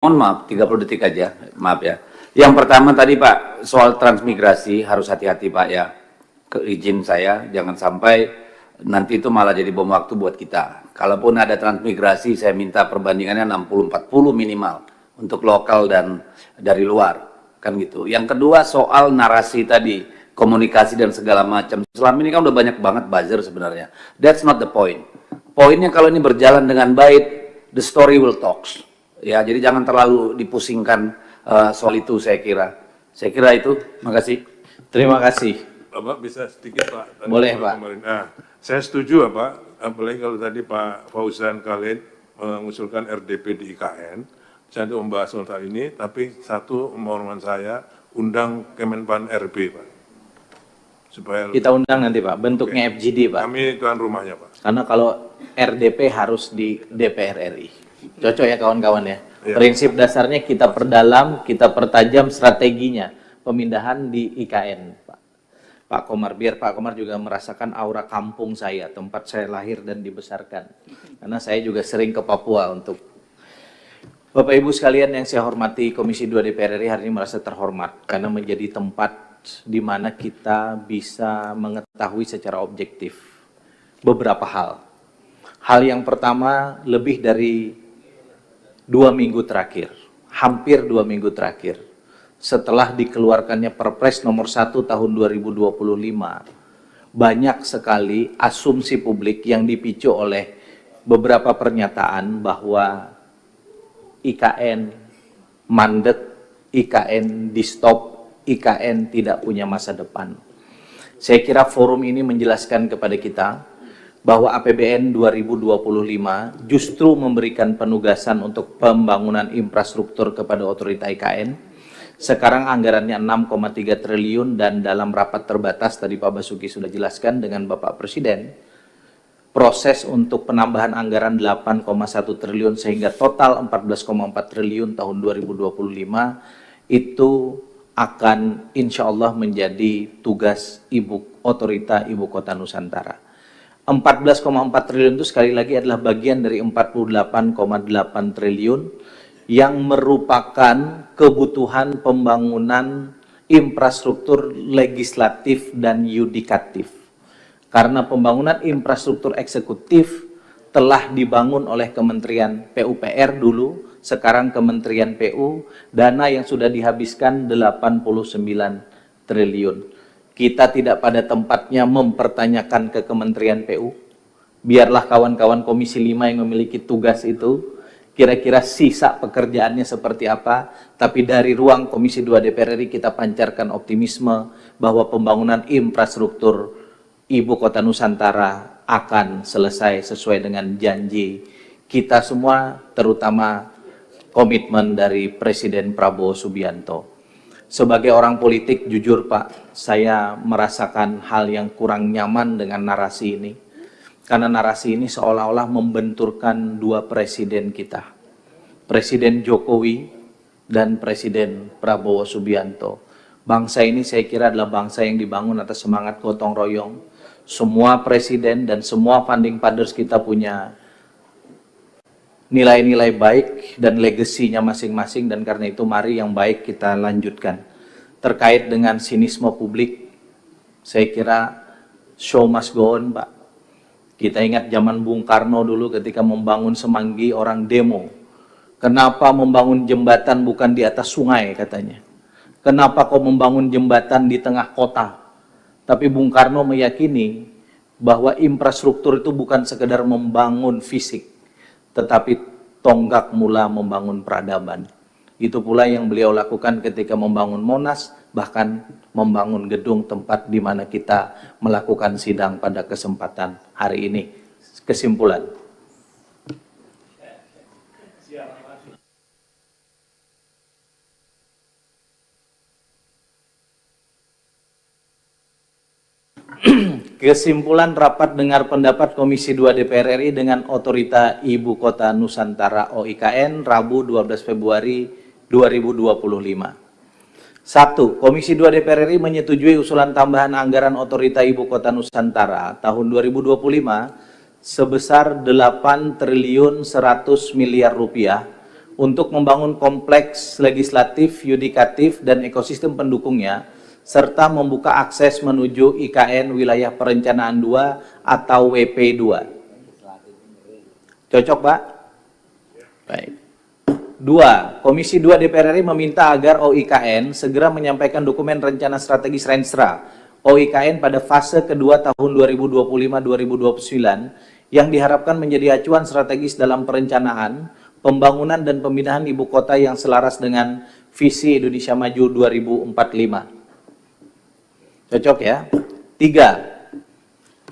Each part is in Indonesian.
Mohon maaf, 30 detik aja, maaf ya. Yang pertama tadi Pak, soal transmigrasi harus hati-hati Pak ya. Izin saya, jangan sampai nanti itu malah jadi bom waktu buat kita. Kalaupun ada transmigrasi, saya minta perbandingannya 60-40 minimal untuk lokal dan dari luar, kan gitu. Yang kedua soal narasi tadi, komunikasi dan segala macam. Selama ini kan udah banyak banget buzzer sebenarnya. That's not the point. Poinnya kalau ini berjalan dengan baik, the story will talk. Ya, jadi jangan terlalu dipusingkan soal itu saya kira. Saya kira itu. Makasih. Terima kasih. Bapak bisa sedikit Pak? Boleh Pak. Nah, saya setuju Pak, apalagi kalau tadi Pak Fauzan Khalid mengusulkan RDP di IKN, saya untuk membahas soal ini, tapi satu mohon saya, undang Kemenpan RB Pak. Supaya Kita undang nanti Pak, bentuknya FGD Pak. kami tuan rumahnya Pak. Karena kalau RDP harus di DPR RI. Cocok ya kawan-kawan ya. Ya. Prinsip dasarnya kita perdalam, kita pertajam strateginya pemindahan di IKN Pak. Pak Komar, biar Pak Komar juga merasakan aura kampung saya, tempat saya lahir dan dibesarkan. Karena saya juga sering ke Papua untuk Bapak Ibu sekalian yang saya hormati, Komisi 2 DPR RI hari ini merasa terhormat karena menjadi tempat di mana kita bisa mengetahui secara objektif beberapa hal. Hal yang pertama, lebih dari 2 minggu terakhir, hampir 2 minggu terakhir, setelah dikeluarkannya Perpres nomor 1 tahun 2025, banyak sekali asumsi publik yang dipicu oleh beberapa pernyataan bahwa IKN mandek, IKN di stop, IKN tidak punya masa depan. Saya kira forum ini menjelaskan kepada kita bahwa APBN 2025 justru memberikan penugasan untuk pembangunan infrastruktur kepada otorita IKN. Sekarang anggarannya 6,3 triliun dan dalam rapat terbatas, tadi Pak Basuki sudah jelaskan dengan Bapak Presiden, proses untuk penambahan anggaran 8,1 triliun sehingga total 14,4 triliun tahun 2025 itu akan insya Allah menjadi tugas otorita Ibu Kota Nusantara. 14,4 triliun itu sekali lagi adalah bagian dari 48,8 triliun yang merupakan kebutuhan pembangunan infrastruktur legislatif dan yudikatif. Karena pembangunan infrastruktur eksekutif telah dibangun oleh Kementerian PUPR dulu, sekarang Kementerian PU, dana yang sudah dihabiskan 89 triliun. Kita tidak pada tempatnya mempertanyakan ke Kementerian PU. Biarlah kawan-kawan Komisi 5 yang memiliki tugas itu, kira-kira sisa pekerjaannya seperti apa, tapi dari ruang Komisi 2 DPR RI kita pancarkan optimisme bahwa pembangunan infrastruktur Ibu Kota Nusantara akan selesai sesuai dengan janji kita semua, terutama komitmen dari Presiden Prabowo Subianto. Sebagai orang politik, jujur Pak, saya merasakan hal yang kurang nyaman dengan narasi ini. Karena narasi ini seolah-olah membenturkan dua presiden kita. Presiden Jokowi dan Presiden Prabowo Subianto. Bangsa ini saya kira adalah bangsa yang dibangun atas semangat gotong royong. Semua presiden dan semua founding fathers kita punya nilai-nilai baik dan legasinya masing-masing, dan karena itu mari yang baik kita lanjutkan. Terkait dengan sinisme publik, saya kira show must go on Pak. Kita ingat zaman Bung Karno dulu ketika membangun Semanggi, orang demo. Kenapa membangun jembatan bukan di atas sungai katanya. Kenapa kau membangun jembatan di tengah kota? Tapi Bung Karno meyakini bahwa infrastruktur itu bukan sekedar membangun fisik, tetapi tonggak mula membangun peradaban. Itu pula yang beliau lakukan ketika membangun Monas, bahkan membangun gedung tempat di mana kita melakukan sidang pada kesempatan hari ini. Kesimpulan. Kesimpulan rapat dengar pendapat Komisi 2 DPR RI dengan Otorita Ibu Kota Nusantara OIKN Rabu 12 Februari 2025. 1. Komisi 2 DPR RI menyetujui usulan tambahan anggaran Otorita Ibu Kota Nusantara tahun 2025 sebesar 8 triliun 100 miliar rupiah untuk membangun kompleks legislatif, yudikatif, dan ekosistem pendukungnya, serta membuka akses menuju IKN Wilayah Perencanaan 2 atau WP2. Cocok, Pak? Baik. 2. Komisi 2 DPR RI meminta agar OIKN segera menyampaikan dokumen rencana strategis Renstra OIKN pada fase kedua tahun 2025-2029 yang diharapkan menjadi acuan strategis dalam perencanaan, pembangunan dan pemindahan ibu kota yang selaras dengan visi Indonesia Maju 2045. Cocok ya? 3.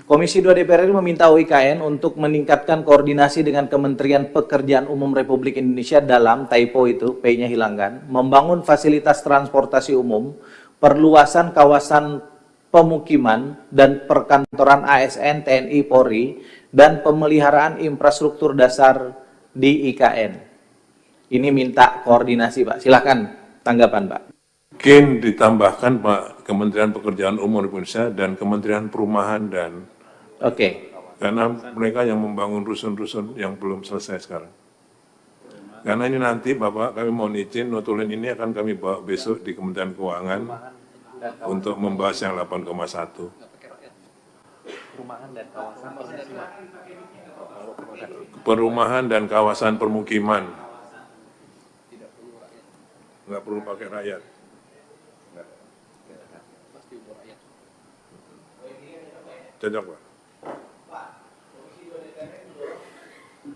Komisi 2 DPR RI meminta OIKN untuk meningkatkan koordinasi dengan Kementerian Pekerjaan Umum Republik Indonesia dalam typo itu, P-nya hilangkan, membangun fasilitas transportasi umum, perluasan kawasan pemukiman dan perkantoran ASN, TNI, Polri, dan pemeliharaan infrastruktur dasar di IKN. Ini minta koordinasi, Pak. Silakan tanggapan, Pak. Mungkin ditambahkan Pak, Kementerian Pekerjaan Umum Indonesia dan Kementerian Perumahan dan Oke. karena mereka yang membangun rusun-rusun yang belum selesai sekarang. Karena ini nanti Bapak kami mohon izin notulin ini akan kami bawa besok di Kementerian Keuangan untuk membahas yang 8,1. Perumahan dan kawasan permukiman. Nggak perlu pakai rakyat. Cocok, Pak.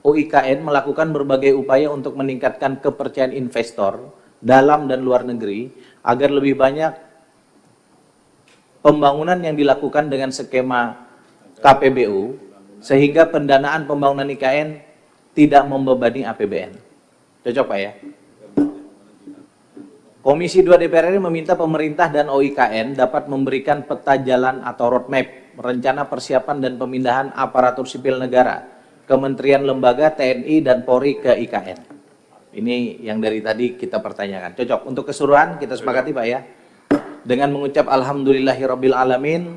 OIKN melakukan berbagai upaya untuk meningkatkan kepercayaan investor dalam dan luar negeri agar lebih banyak pembangunan yang dilakukan dengan skema KPBU sehingga pendanaan pembangunan IKN tidak membebani APBN. Cocok, Pak ya? Komisi 2 DPR RI meminta pemerintah dan OIKN dapat memberikan peta jalan atau roadmap rencana persiapan dan pemindahan aparatur sipil negara, kementerian lembaga, TNI, dan Polri ke IKN. Ini yang dari tadi kita pertanyakan. Cocok. Untuk keseluruhan kita sepakati, Pak ya. Dengan mengucap Alhamdulillahirabbil alamin,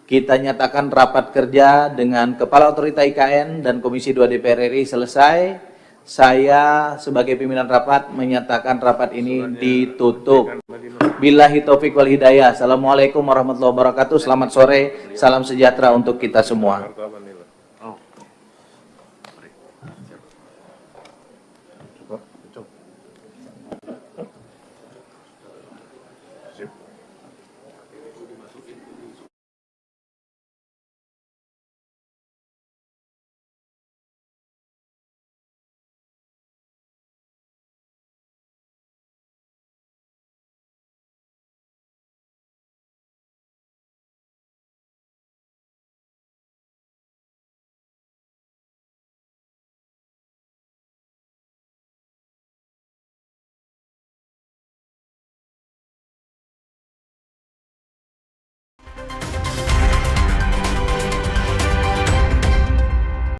kita nyatakan rapat kerja dengan Kepala Otorita IKN dan Komisi 2 DPR RI selesai. Saya sebagai pimpinan rapat menyatakan rapat ini ditutup. Billahi taufik wal hidayah. Assalamualaikum warahmatullahi wabarakatuh. Selamat sore, salam sejahtera untuk kita semua.